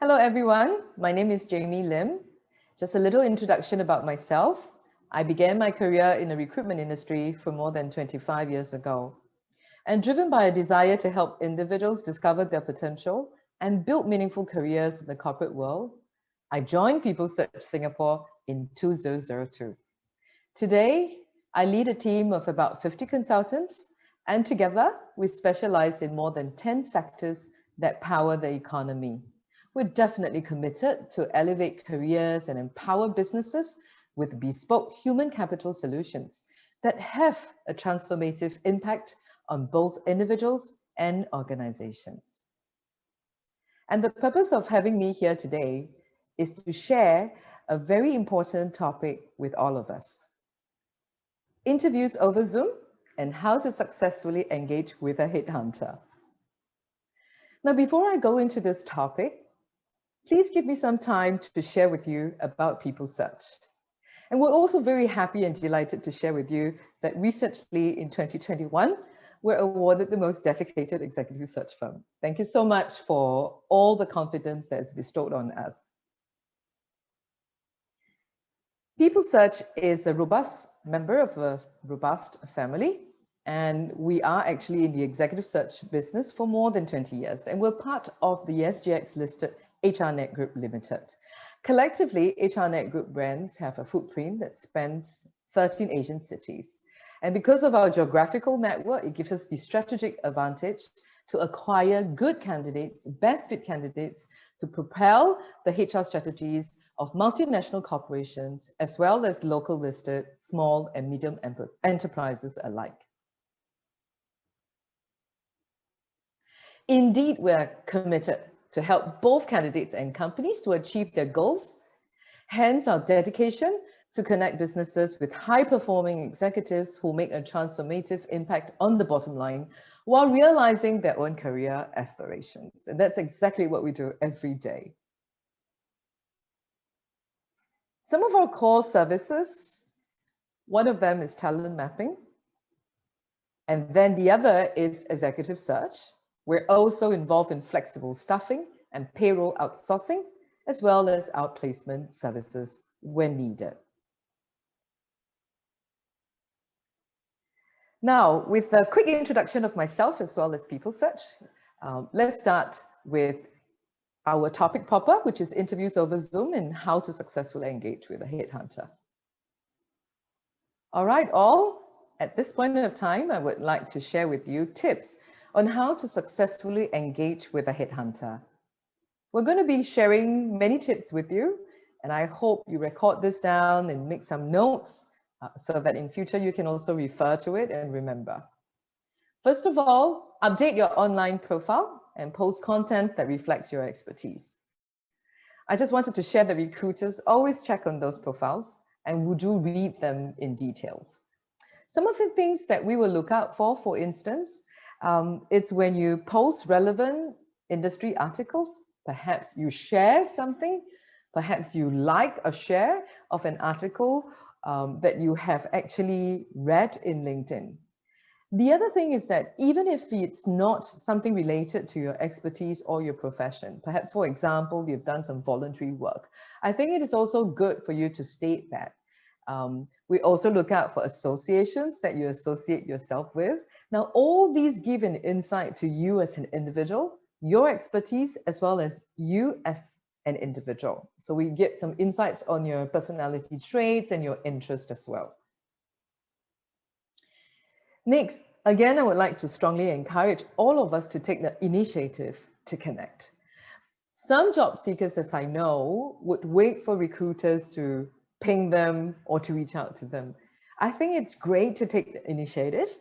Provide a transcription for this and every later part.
Hello everyone, my name is Jaime Lim. Just a little introduction about myself. I began my career in the recruitment industry for more than 25 years ago. And driven by a desire to help individuals discover their potential and build meaningful careers in the corporate world, I joined PeopleSearch Singapore in 2002. Today, I lead a team of about 50 consultants, and together we specialize in more than 10 sectors that power the economy. We're definitely committed to elevate careers and empower businesses with bespoke human capital solutions that have a transformative impact on both individuals and organizations. And the purpose of having me here today is to share a very important topic with all of us. Interviews over Zoom and how to successfully engage with a headhunter. Now, before I go into this topic, please give me some time to share with you about PeopleSearch. And we're also very happy and delighted to share with you that recently in 2021, we're awarded the most dedicated executive search firm. Thank you so much for all the confidence that is bestowed on us. PeopleSearch is a robust member of a robust family, and we are actually in the executive search business for more than 20 years, and we're part of the SGX listed HRNet Group Limited. Collectively, HRNet Group brands have a footprint that spans 13 Asian cities. And because of our geographical network, it gives us the strategic advantage to acquire good candidates, best fit candidates, to propel the HR strategies of multinational corporations, as well as local listed small and medium enterprises alike. Indeed, we're committed to help both candidates and companies to achieve their goals. Hence our dedication to connect businesses with high-performing executives who make a transformative impact on the bottom line while realizing their own career aspirations. And that's exactly what we do every day. Some of our core services, one of them is talent mapping, and then the other is executive search. We're also involved in flexible staffing and payroll outsourcing, as well as outplacement services when needed. Now, with a quick introduction of myself as well as PeopleSearch, let's start with our topic popper, which is interviews over Zoom and how to successfully engage with a headhunter. All right, all, at this point of time, I would like to share with you tips on how to successfully engage with a headhunter. We're going to be sharing many tips with you, and I hope you record this down and make some notes so that in future you can also refer to it and remember. First of all, update your online profile and post content that reflects your expertise. I just wanted to share that recruiters always check on those profiles and we do read them in details. Some of the things that we will look out for instance, it's when you post relevant industry articles, perhaps you share something, perhaps you like a share of an article that you have actually read in LinkedIn. The other thing is that even if it's not something related to your expertise or your profession, perhaps for example, you've done some voluntary work, I think it is also good for you to state that. We also look out for associations that you associate yourself with. Now, all these give an insight to you as an individual, your expertise, as well as you as an individual. So we get some insights on your personality traits and your interest as well. Next, again, I would like to strongly encourage all of us to take the initiative to connect. Some job seekers, as I know, would wait for recruiters to ping them or to reach out to them. I think it's great to take the initiative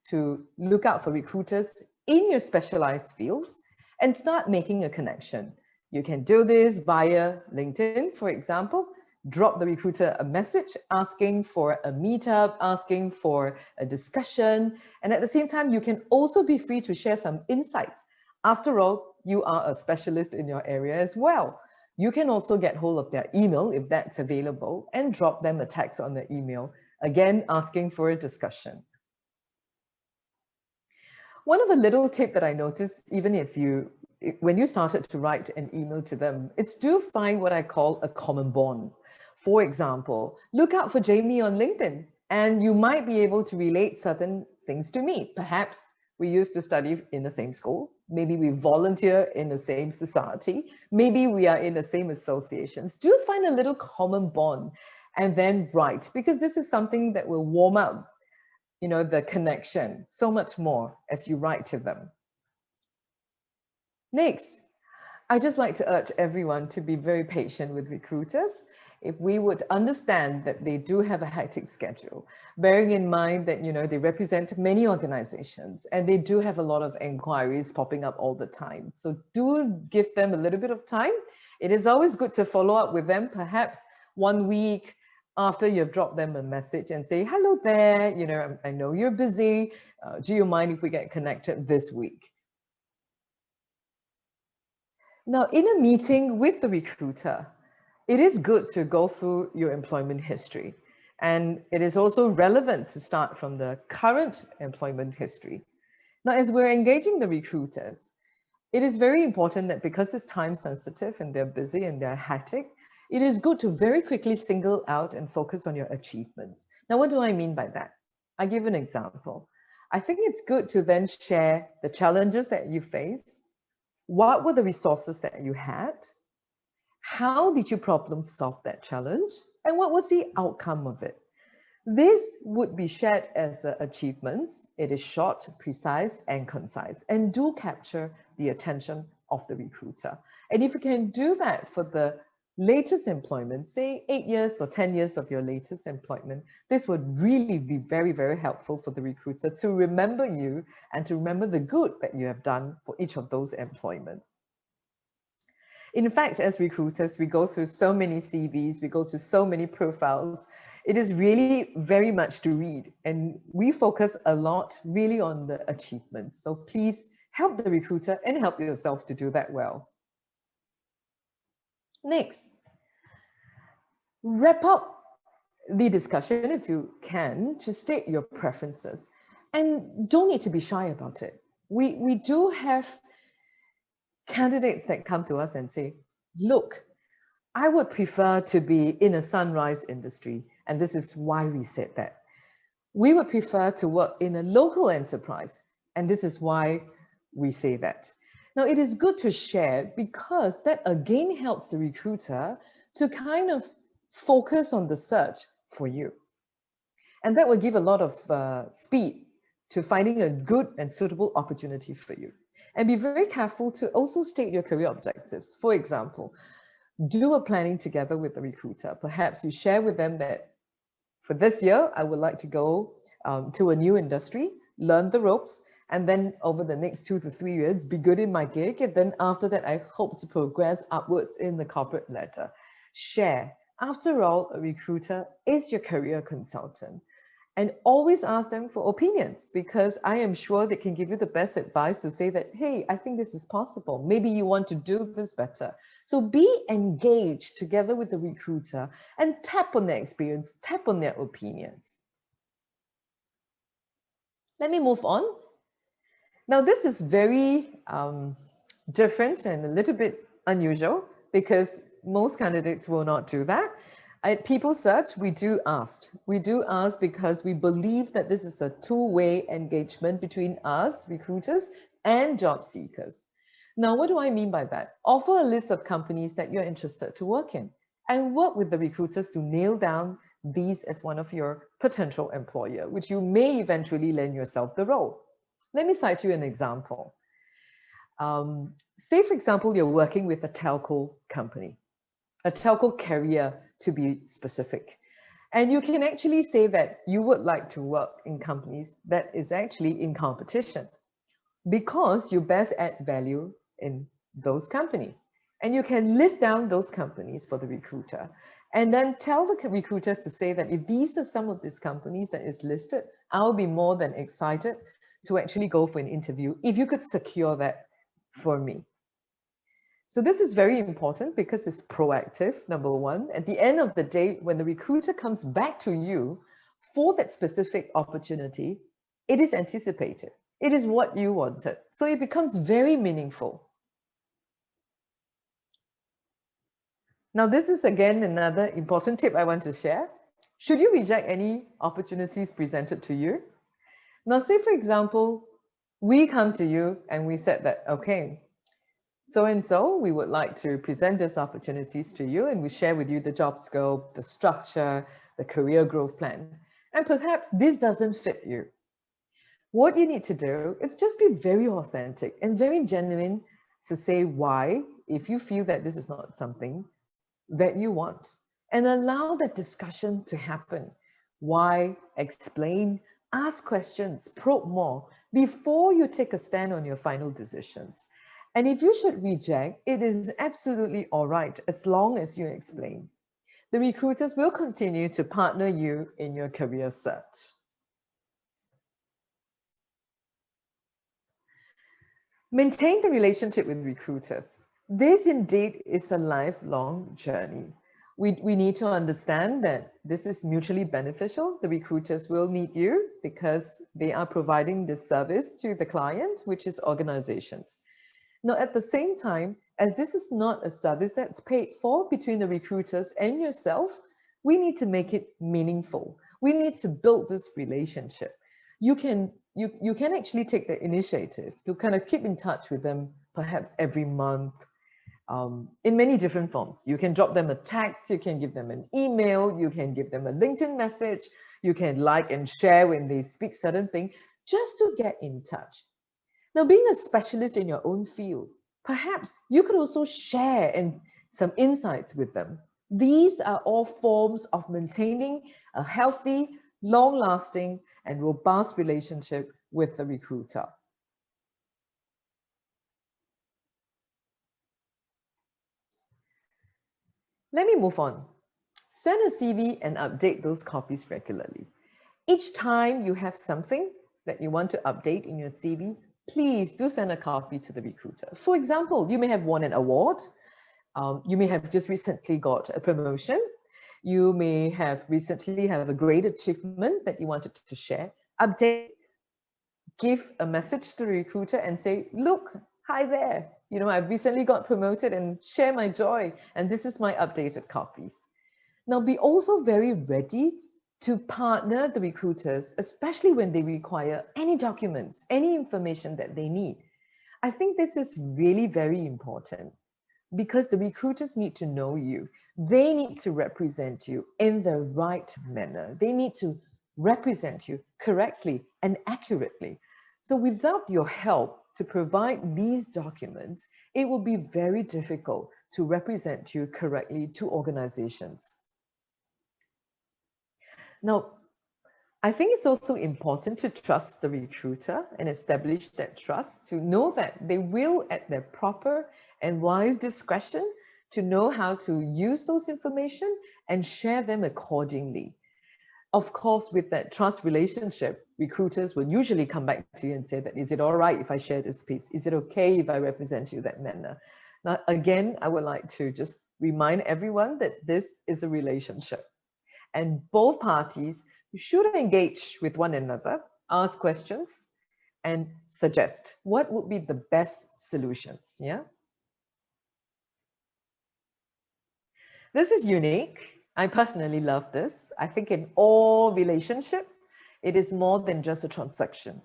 to look out for recruiters in your specialized fields and start making a connection. You can do this via LinkedIn, for example. Drop the recruiter a message asking for a meetup, asking for a discussion. And at the same time, you can also be free to share some insights. After all, you are a specialist in your area as well. You can also get hold of their email if that's available and drop them a text on the email, again, asking for a discussion. One of the little tips that I noticed, even if you when you started to write an email to them, it's do find what I call a common bond. For example, look out for Jaime on LinkedIn, and you might be able to relate certain things to me. Perhaps we used to study in the same school. Maybe we volunteer in the same society. Maybe we are in the same associations. Do find a little common bond and then write, because this is something that will warm up, the connection so much more as you write to them. Next, I just like to urge everyone to be very patient with recruiters. If we would understand that they do have a hectic schedule, bearing in mind that, they represent many organizations and they do have a lot of inquiries popping up all the time. So do give them a little bit of time. It is always good to follow up with them, perhaps 1 week after you've dropped them a message and say, hello there, I know you're busy. Do you mind if we get connected this week? Now, in a meeting with the recruiter, it is good to go through your employment history. And it is also relevant to start from the current employment history. Now, as we're engaging the recruiters, it is very important that because it's time sensitive and they're busy and they're hectic, it is good to very quickly single out and focus on your achievements. Now, what do I mean by that? I'll give an example. I think it's good to then share the challenges that you face. What were the resources that you had? How did you problem solve that challenge? And what was the outcome of it? This would be shared as achievements. It is short, precise, and concise, and do capture the attention of the recruiter. And if you can do that for the latest employment, say 8 years or 10 years of your latest employment, this would really be very, very helpful for the recruiter to remember you and to remember the good that you have done for each of those employments. In fact, as recruiters, we go through so many CVs, we go through so many profiles. It is really very much to read, and we focus a lot really on the achievements. So please help the recruiter and help yourself to do that well. Next, wrap up the discussion if you can to state your preferences, and don't need to be shy about it. We do have candidates that come to us and say, look, I would prefer to be in a sunrise industry, and this is why we said that. We would prefer to work in a local enterprise, and this is why we say that. Now, it is good to share because that again helps the recruiter to kind of focus on the search for you. And that will give a lot of speed to finding a good and suitable opportunity for you. And be very careful to also state your career objectives. For example, do a planning together with the recruiter. Perhaps you share with them that for this year, I would like to go to a new industry, learn the ropes, and then over the next 2 to 3 years, be good in my gig. And then after that, I hope to progress upwards in the corporate ladder. Share. After all, a recruiter is your career consultant. And always ask them for opinions, because I am sure they can give you the best advice to say that, hey, I think this is possible. Maybe you want to do this better. So be engaged together with the recruiter and tap on their experience, tap on their opinions. Let me move on. Now, this is very different and a little bit unusual because most candidates will not do that. At PeopleSearch, we do ask. We do ask because we believe that this is a two-way engagement between us, recruiters, and job seekers. Now, what do I mean by that? Offer a list of companies that you're interested to work in and work with the recruiters to nail down these as one of your potential employer, which you may eventually lend yourself the role. Let me cite you an example. Say, for example, you're working with a telco company, a telco carrier to be specific. And you can actually say that you would like to work in companies that is actually in competition because you best add value in those companies. And you can list down those companies for the recruiter and then tell the recruiter to say that if these are some of these companies that is listed, I'll be more than excited to actually go for an interview if you could secure that for me. So this is very important because it's proactive, number one. At the end of the day, when the recruiter comes back to you for that specific opportunity, it is anticipated. It is what you wanted. So it becomes very meaningful. Now, this is again another important tip I want to share. Should you reject any opportunities presented to you? Now, say for example, we come to you and we said that, okay, so we would like to present these opportunities to you, and we share with you the job scope, the structure, the career growth plan. And perhaps this doesn't fit you. What you need to do is just be very authentic and very genuine to say why, if you feel that this is not something that you want, and allow that discussion to happen. Why? Explain, ask questions, probe more before you take a stand on your final decisions. And if you should reject, it is absolutely all right as long as you explain. The recruiters will continue to partner you in your career search. Maintain the relationship with recruiters. This indeed is a lifelong journey. We need to understand that this is mutually beneficial. The recruiters will need you because they are providing this service to the client, which is organizations. Now, at the same time, as this is not a service that's paid for between the recruiters and yourself, we need to make it meaningful. We need to build this relationship. You can actually take the initiative to kind of keep in touch with them, perhaps every month, in many different forms. You can drop them a text, you can give them an email, you can give them a LinkedIn message, you can like and share when they speak certain things, just to get in touch. Now, being a specialist in your own field, perhaps you could also share some insights with them. These are all forms of maintaining a healthy, long-lasting, and robust relationship with the recruiter. Let me move on. Send a CV and update those copies regularly. Each time you have something that you want to update in your CV, please do send a copy to the recruiter. For example, you may have won an award. You may have just recently got a promotion. You may have recently have a great achievement that you wanted to share. Update, give a message to the recruiter and say, look, hi there. I've recently got promoted, and share my joy. And this is my updated copies. Now, be also very ready to partner the recruiters, especially when they require any documents, any information that they need. I think this is really very important because the recruiters need to know you. They need to represent you in the right manner. They need to represent you correctly and accurately. So without your help to provide these documents, it will be very difficult to represent you correctly to organizations. Now, I think it's also important to trust the recruiter and establish that trust, to know that they will, at their proper and wise discretion, to know how to use those information and share them accordingly. Of course, with that trust relationship, recruiters will usually come back to you and say that, is it all right if I share this piece? Is it okay if I represent you that manner? Now, again, I would like to just remind everyone that this is a relationship. And both parties should engage with one another, ask questions, and suggest what would be the best solutions. Yeah. This is unique. I personally love this. I think in all relationship, it is more than just a transaction.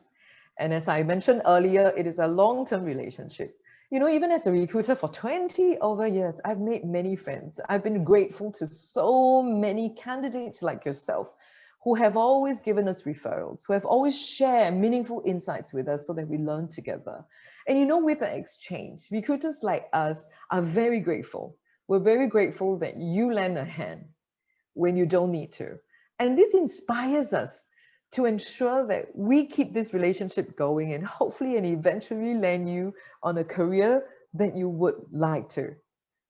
And as I mentioned earlier, it is a long-term relationship. Even as a recruiter for 20 over years, I've made many friends. I've been grateful to so many candidates like yourself who have always given us referrals, who have always shared meaningful insights with us so that we learn together. And with the exchange, recruiters like us are very grateful. We're very grateful that you lend a hand when you don't need to. And this inspires us to ensure that we keep this relationship going and hopefully and eventually land you on a career that you would like to.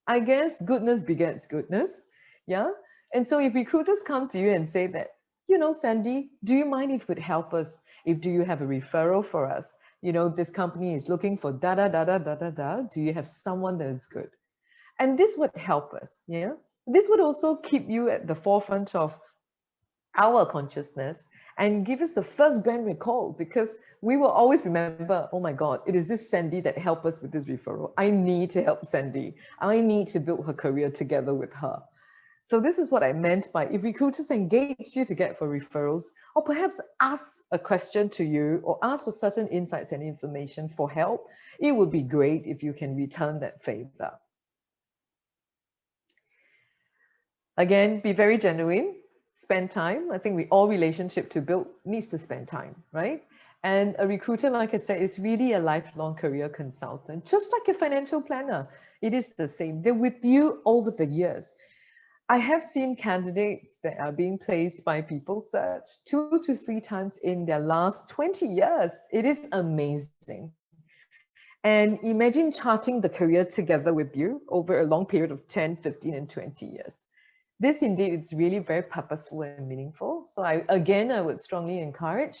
I guess goodness begets goodness, yeah? And so if recruiters come to you and say that, Sandy, do you mind if you could help us? Do you have a referral for us? This company is looking for da-da-da-da-da-da-da. Do you have someone that is good? And this would help us, yeah? This would also keep you at the forefront of our consciousness and give us the first brand recall, because we will always remember, oh my God, it is this Sandy that helped us with this referral. I need to help Sandy. I need to build her career together with her. So this is what I meant by, if recruiters engage you to get for referrals, or perhaps ask a question to you or ask for certain insights and information for help, it would be great if you can return that favor. Again, be very genuine, spend time. I think all relationship to build needs to spend time, right? And a recruiter, like I said, is really a lifelong career consultant, just like a financial planner. It is the same. They're with you over the years. I have seen candidates that are being placed by PeopleSearch 2 to 3 times in their last 20 years. It is amazing. And imagine charting the career together with you over a long period of 10, 15, and 20 years. This indeed is really very purposeful and meaningful. So I would strongly encourage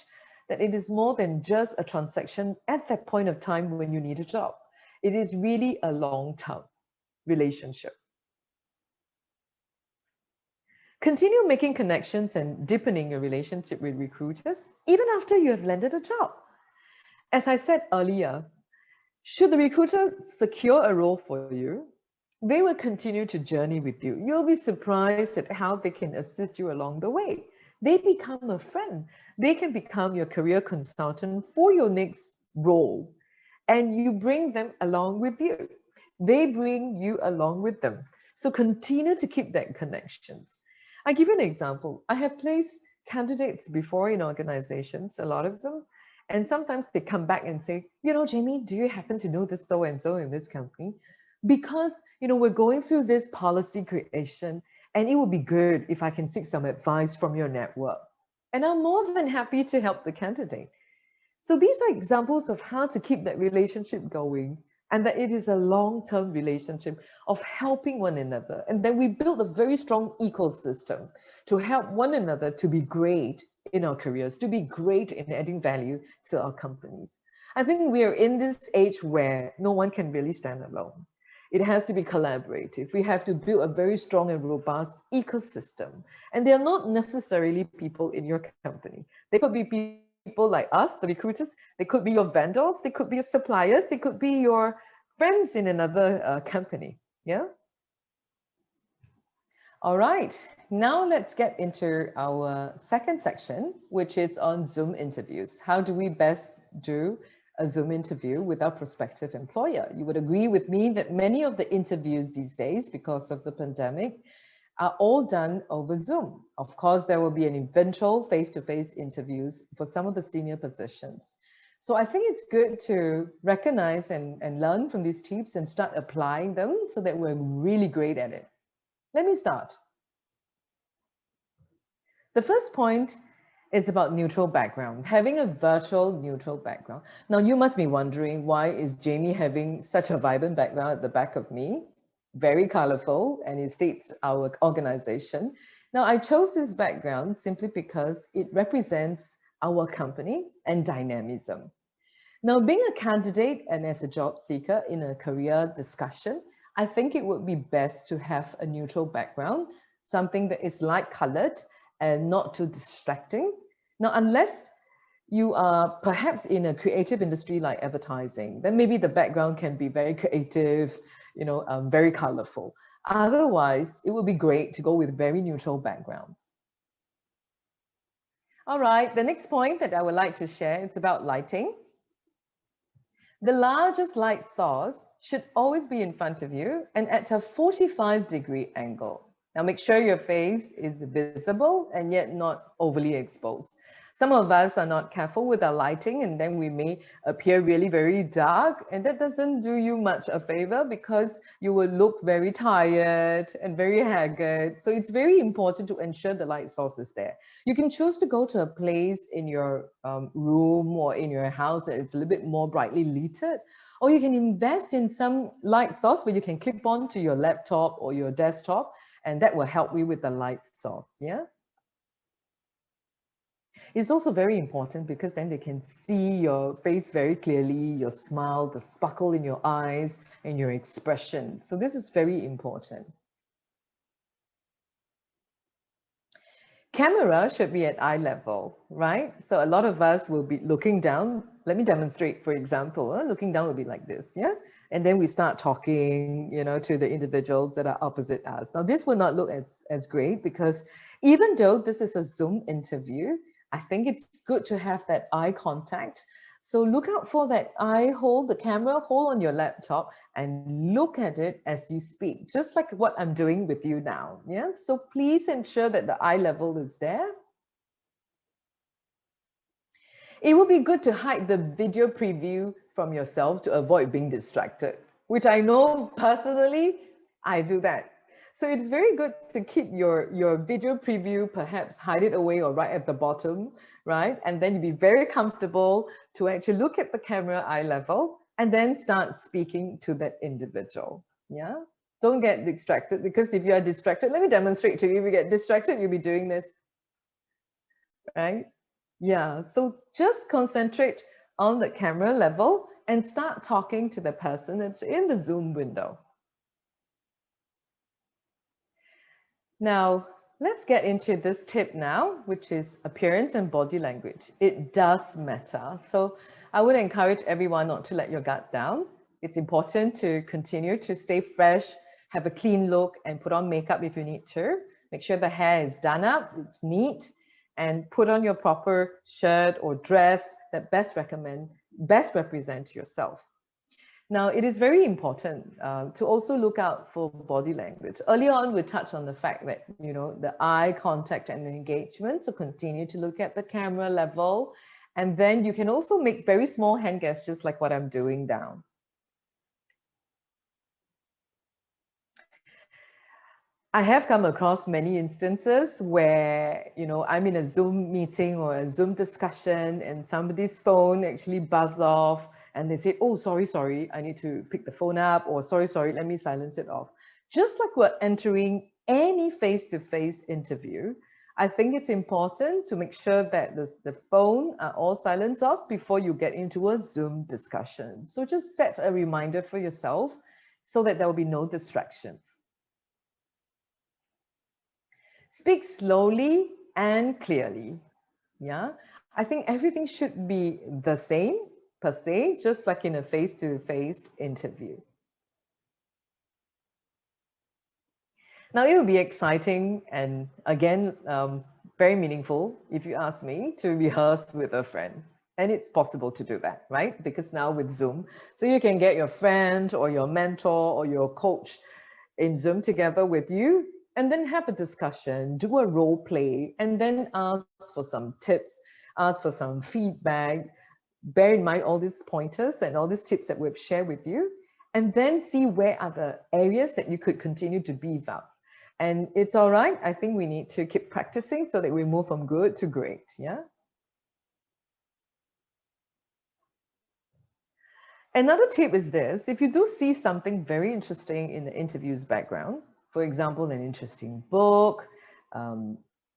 that it is more than just a transaction at that point of time when you need a job. It is really a long-term relationship. Continue making connections and deepening your relationship with recruiters, even after you have landed a job. As I said earlier, should the recruiter secure a role for you, they will continue to journey with you. You'll be surprised at how they can assist you along the way. They become a friend. They can become your career consultant for your next role, and you bring them along with you. They bring you along with them. So continue to keep that connections. I give you an example. I have placed candidates before in organizations, a lot of them, and sometimes they come back and say, you know, Jamie, do you happen to know this so-and-so in this company? Because, you know, we're going through this policy creation, and it would be good if I can seek some advice from your network. And I'm more than happy to help the candidate. So these are examples of how to keep that relationship going, and that it is a long-term relationship of helping one another. And then we build a very strong ecosystem to help one another to be great in our careers, to be great in adding value to our companies. I think we are in this age where no one can really stand alone. It has to be collaborative. We have to build a very strong and robust ecosystem. And they are not necessarily people in your company. They could be people like us, the recruiters. They could be your vendors. They could be your suppliers. They could be your friends in another company. Yeah. All right. Now let's get into our second section, which is on Zoom interviews. How do we best do a Zoom interview with our prospective employer? You would agree with me that many of the interviews these days, because of the pandemic, are all done over Zoom. Of course, there will be an eventual face-to-face interviews for some of the senior positions. So I think it's good to recognize and learn from these tips and start applying them so that we're really great at it. Let me start. The first point is about neutral background, having a virtual neutral background. Now, you must be wondering, why is Jamie having such a vibrant background at the back of me? Very colorful, and it states our organization. Now, I chose this background simply because it represents our company and dynamism. Now, being a candidate and as a job seeker in a career discussion, I think it would be best to have a neutral background, something that is light-colored and not too distracting. Now, unless you are perhaps in a creative industry like advertising, then maybe the background can be very creative, you know, very colorful. Otherwise, it would be great to go with very neutral backgrounds. All right, the next point that I would like to share, it's about lighting. The largest light source should always be in front of you and at a 45-degree angle. Now make sure your face is visible and yet not overly exposed. Some of us are not careful with our lighting, and then we may appear really very dark, and that doesn't do you much a favor because you will look very tired and very haggard. So it's very important to ensure the light source is there. You can choose to go to a place in your room or in your house that it's a little bit more brightly lit, or you can invest in some light source where you can clip on to your laptop or your desktop, and that will help you with the light source. Yeah. It's also very important because then they can see your face very clearly, your smile, the sparkle in your eyes, and your expression. So this is very important. Camera should be at eye level, right? So a lot of us will be looking down. Let me demonstrate, for example, looking down will be like this, yeah? And then we start talking, to the individuals that are opposite us. Now, this will not look as great because even though this is a Zoom interview, I think it's good to have that eye contact. So look out for that eye, hold the camera, hold on your laptop and look at it as you speak, just like what I'm doing with you now. Yeah. So please ensure that the eye level is there. It would be good to hide the video preview from yourself to avoid being distracted, which I know personally, I do that. So it's very good to keep your video preview, perhaps hide it away or right at the bottom, right? And then you'll be very comfortable to actually look at the camera eye level and then start speaking to that individual, yeah? Don't get distracted, because if you are distracted, let me demonstrate to you, if you get distracted, you'll be doing this, right? Yeah, so just concentrate on the camera level and start talking to the person that's in the Zoom window. Now, let's get into this tip now, which is appearance and body language. It does matter. So I would encourage everyone not to let your guard down. It's important to continue to stay fresh, have a clean look, and put on makeup if you need to. Make sure the hair is done up, it's neat, and put on your proper shirt or dress that best represents yourself. Now, it is very important to also look out for body language. Earlier on, we touched on the fact that, the eye contact and engagement, so continue to look at the camera level. And then you can also make very small hand gestures like what I'm doing now. I have come across many instances where, I'm in a Zoom meeting or a Zoom discussion and somebody's phone actually buzzed off and they say, oh, sorry, I need to pick the phone up, or sorry, let me silence it off. Just like we're entering any face-to-face interview, I think it's important to make sure that the phone are all silenced off before you get into a Zoom discussion. So just set a reminder for yourself so that there will be no distractions. Speak slowly and clearly. Yeah, I think everything should be the same per se, just like in a face-to-face interview. Now, it will be exciting and again, very meaningful, if you ask me, to rehearse with a friend. And it's possible to do that, right? Because now with Zoom, so you can get your friend or your mentor or your coach in Zoom together with you, and then have a discussion, do a role play, and then ask for some tips, ask for some feedback. Bear in mind all these pointers and all these tips that we've shared with you, and then see where are the areas that you could continue to beef up. And it's all right. I think we need to keep practicing so that we move from good to great. Yeah. Another tip is this: if you do see something very interesting in the interview's background, for example, an interesting book,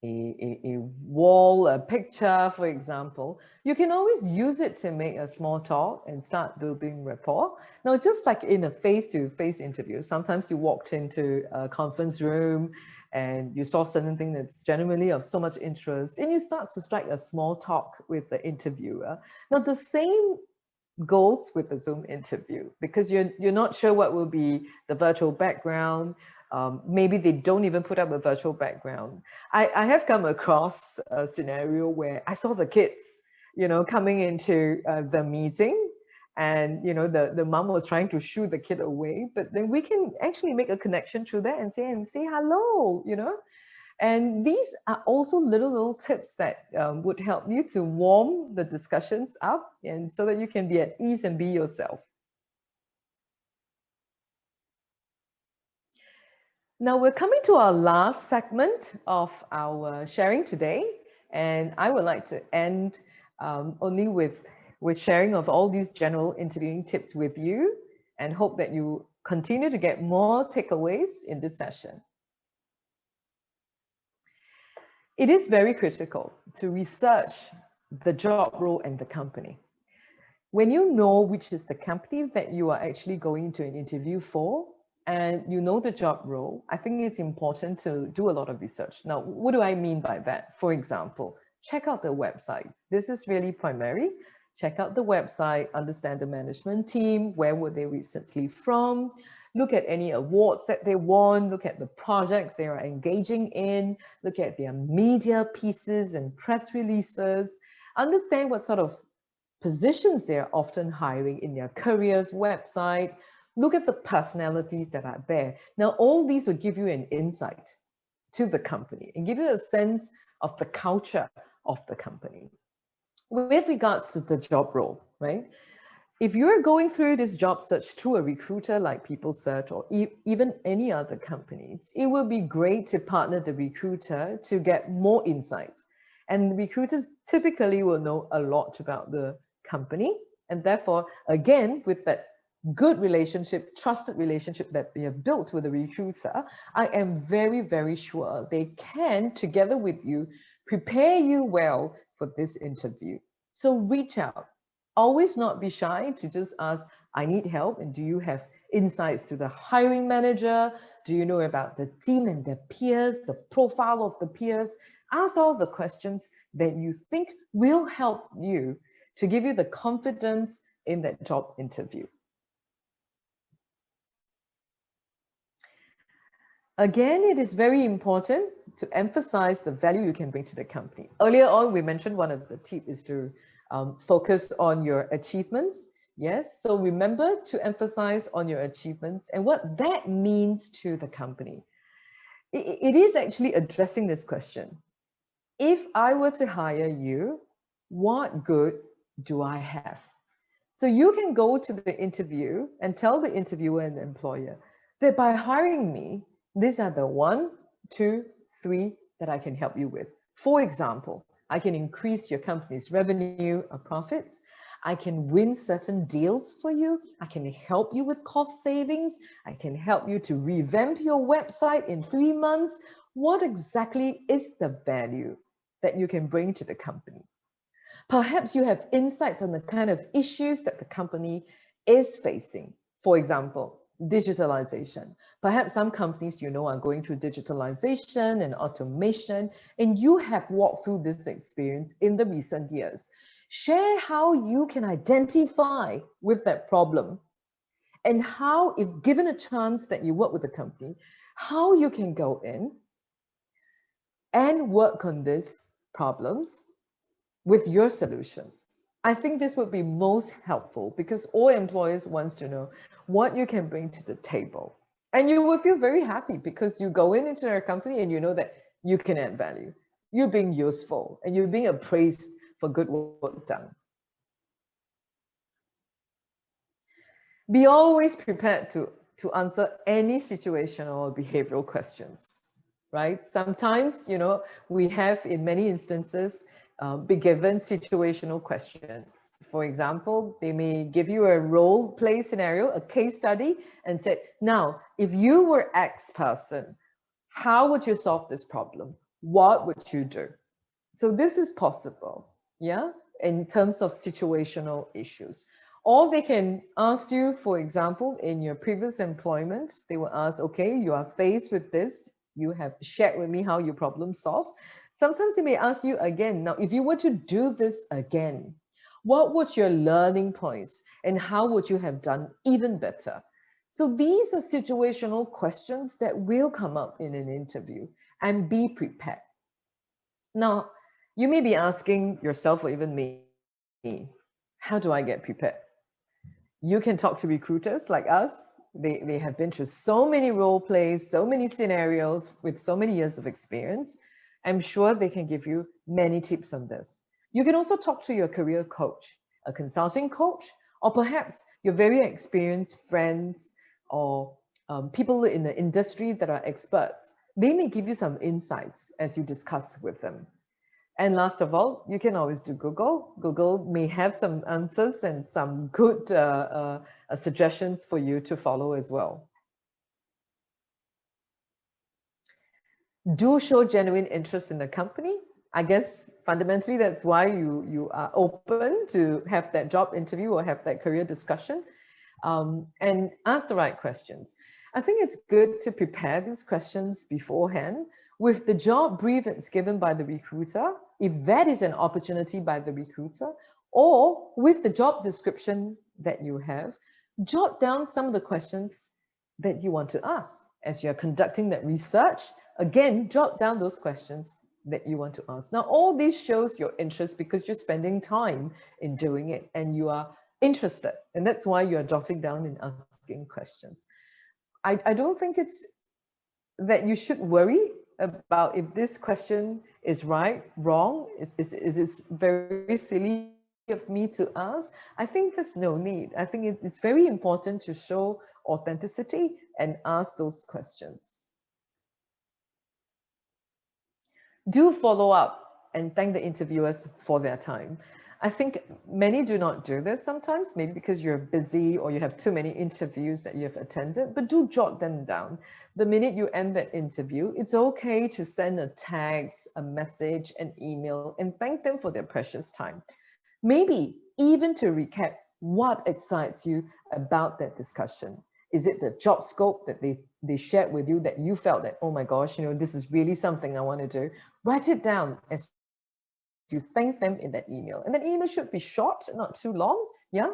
a wall, a picture, for example, you can always use it to make a small talk and start building rapport. Now, just like in a face-to-face interview, sometimes you walked into a conference room and you saw something that's genuinely of so much interest, and you start to strike a small talk with the interviewer. Now, the same goes with the Zoom interview, because you're not sure what will be the virtual background. Maybe they don't even put up a virtual background. I have come across a scenario where I saw the kids, coming into the meeting, and the mom was trying to shoo the kid away, but then we can actually make a connection through that and say hello, And these are also little tips that would help you to warm the discussions up, and so that you can be at ease and be yourself. Now we're coming to our last segment of our sharing today, and I would like to end only with sharing of all these general interviewing tips with you, and hope that you continue to get more takeaways in this session. It is very critical to research the job role and the company. When you know which is the company that you are actually going to an interview for, and you know the job role, I think it's important to do a lot of research. Now, what do I mean by that? For example, check out the website. This is really primary. Check out the website, understand the management team, where were they recently from, look at any awards that they won, look at the projects they are engaging in, look at their media pieces and press releases, understand what sort of positions they're often hiring in their careers website. Look at the personalities that are there. Now, all these will give you an insight to the company and give you a sense of the culture of the company. With regards to the job role, right? If you're going through this job search through a recruiter like PeopleSearch or even any other companies, it will be great to partner the recruiter to get more insights. And recruiters typically will know a lot about the company. And therefore, again, with that good relationship, trusted relationship that we have built with the recruiter, I am very, very sure they can, together with you, prepare you well for this interview. So reach out. Always not be shy to just ask, I need help. And do you have insights to the hiring manager? Do you know about the team and their peers, the profile of the peers? Ask all the questions that you think will help you to give you the confidence in that job interview. Again, it is very important to emphasize the value you can bring to the company. Earlier on, we mentioned one of the tips is to focus on your achievements. Yes, so remember to emphasize on your achievements and what that means to the company. It is actually addressing this question. If I were to hire you, what good do I have? So you can go to the interview and tell the interviewer and the employer that by hiring me, these are the 1, 2, 3 that I can help you with. For example, I can increase your company's revenue or profits. I can win certain deals for you. I can help you with cost savings. I can help you to revamp your website in 3 months. What exactly is the value that you can bring to the company? Perhaps you have insights on the kind of issues that the company is facing. For example, digitalization. Perhaps some companies are going through digitalization and automation, and you have walked through this experience in the recent years. Share how you can identify with that problem and how, if given a chance that you work with the company, how you can go in and work on these problems with your solutions. I think this would be most helpful because all employers want to know what you can bring to the table. And you will feel very happy because you go into a company and you know that you can add value. You're being useful and you're being appraised for good work done. Be always prepared to answer any situational or behavioral questions, right? Sometimes, we have in many instances, be given situational questions. For example, they may give you a role play scenario, a case study, and say, now, if you were X person, how would you solve this problem? What would you do? So this is possible, yeah, in terms of situational issues. Or they can ask you, for example, in your previous employment, they will ask, okay, you are faced with this. You have shared with me how you problem solve. Sometimes they may ask you again, now, if you were to do this again, what would your learning points and how would you have done even better? So these are situational questions that will come up in an interview, and be prepared. Now, you may be asking yourself or even me, how do I get prepared? You can talk to recruiters like us. They have been through so many role plays, so many scenarios with so many years of experience. I'm sure they can give you many tips on this. You can also talk to your career coach, a consulting coach, or perhaps your very experienced friends or people in the industry that are experts. They may give you some insights as you discuss with them. And last of all, you can always do Google. Google may have some answers and some good suggestions for you to follow as well. Do show genuine interest in the company. I guess fundamentally that's why you are open to have that job interview or have that career discussion, and ask the right questions. I think it's good to prepare these questions beforehand with the job brief that's given by the recruiter, if that is an opportunity by the recruiter, or with the job description that you have, jot down some of the questions that you want to ask. As you're conducting that research, again, jot down those questions that you want to ask. Now, all this shows your interest because you're spending time in doing it and you are interested. And that's why you're jotting down and asking questions. I don't think it's that you should worry about if this question is right, wrong, is this very silly of me to ask. I think there's no need. I think it's very important to show authenticity and ask those questions. Do follow up and thank the interviewers for their time. I think many do not do this sometimes, maybe because you're busy or you have too many interviews that you have attended, but do jot them down. The minute you end that interview, it's okay to send a text, a message, an email, and thank them for their precious time. Maybe even to recap what excites you about that discussion. Is it the job scope that they shared with you that you felt that, oh my gosh, this is really something I want to do? Write it down as you thank them in that email. And that email should be short, not too long. Yeah.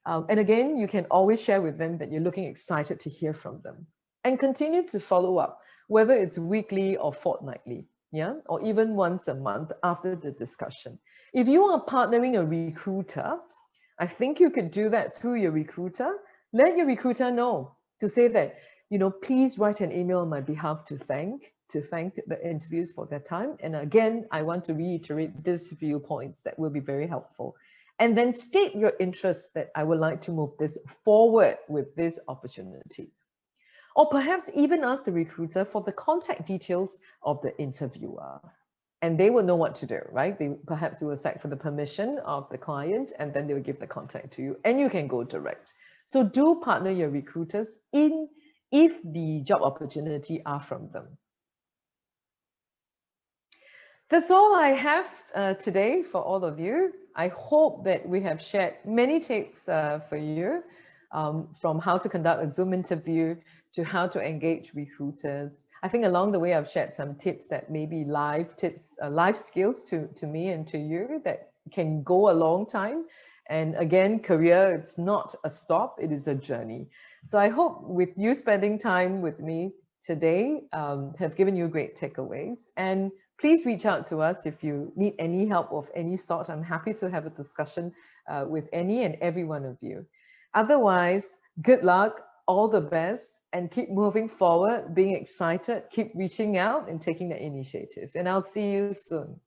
And again, you can always share with them that you're looking excited to hear from them. And continue to follow up, whether it's weekly or fortnightly, yeah, or even once a month after the discussion. If you are partnering a recruiter, I think you could do that through your recruiter. Let your recruiter know to say that, please write an email on my behalf to thank the interviews for their time. And again, I want to reiterate these viewpoints that will be very helpful. And then state your interest that I would like to move this forward with this opportunity. Or perhaps even ask the recruiter for the contact details of the interviewer. And they will know what to do, right? Perhaps they will ask for the permission of the client, and then they will give the contact to you, and you can go direct. So do partner your recruiters if the job opportunity are from them. That's all I have today for all of you. I hope that we have shared many tips for you, from how to conduct a Zoom interview to how to engage recruiters. I think along the way, I've shared some tips that may be life tips, life skills to me and to you that can go a long time. And again, career, it's not a stop, it is a journey. So I hope with you spending time with me today, have given you great takeaways. And please reach out to us if you need any help of any sort. I'm happy to have a discussion with any and every one of you. Otherwise, good luck, all the best, and keep moving forward, being excited, keep reaching out and taking the initiative. And I'll see you soon.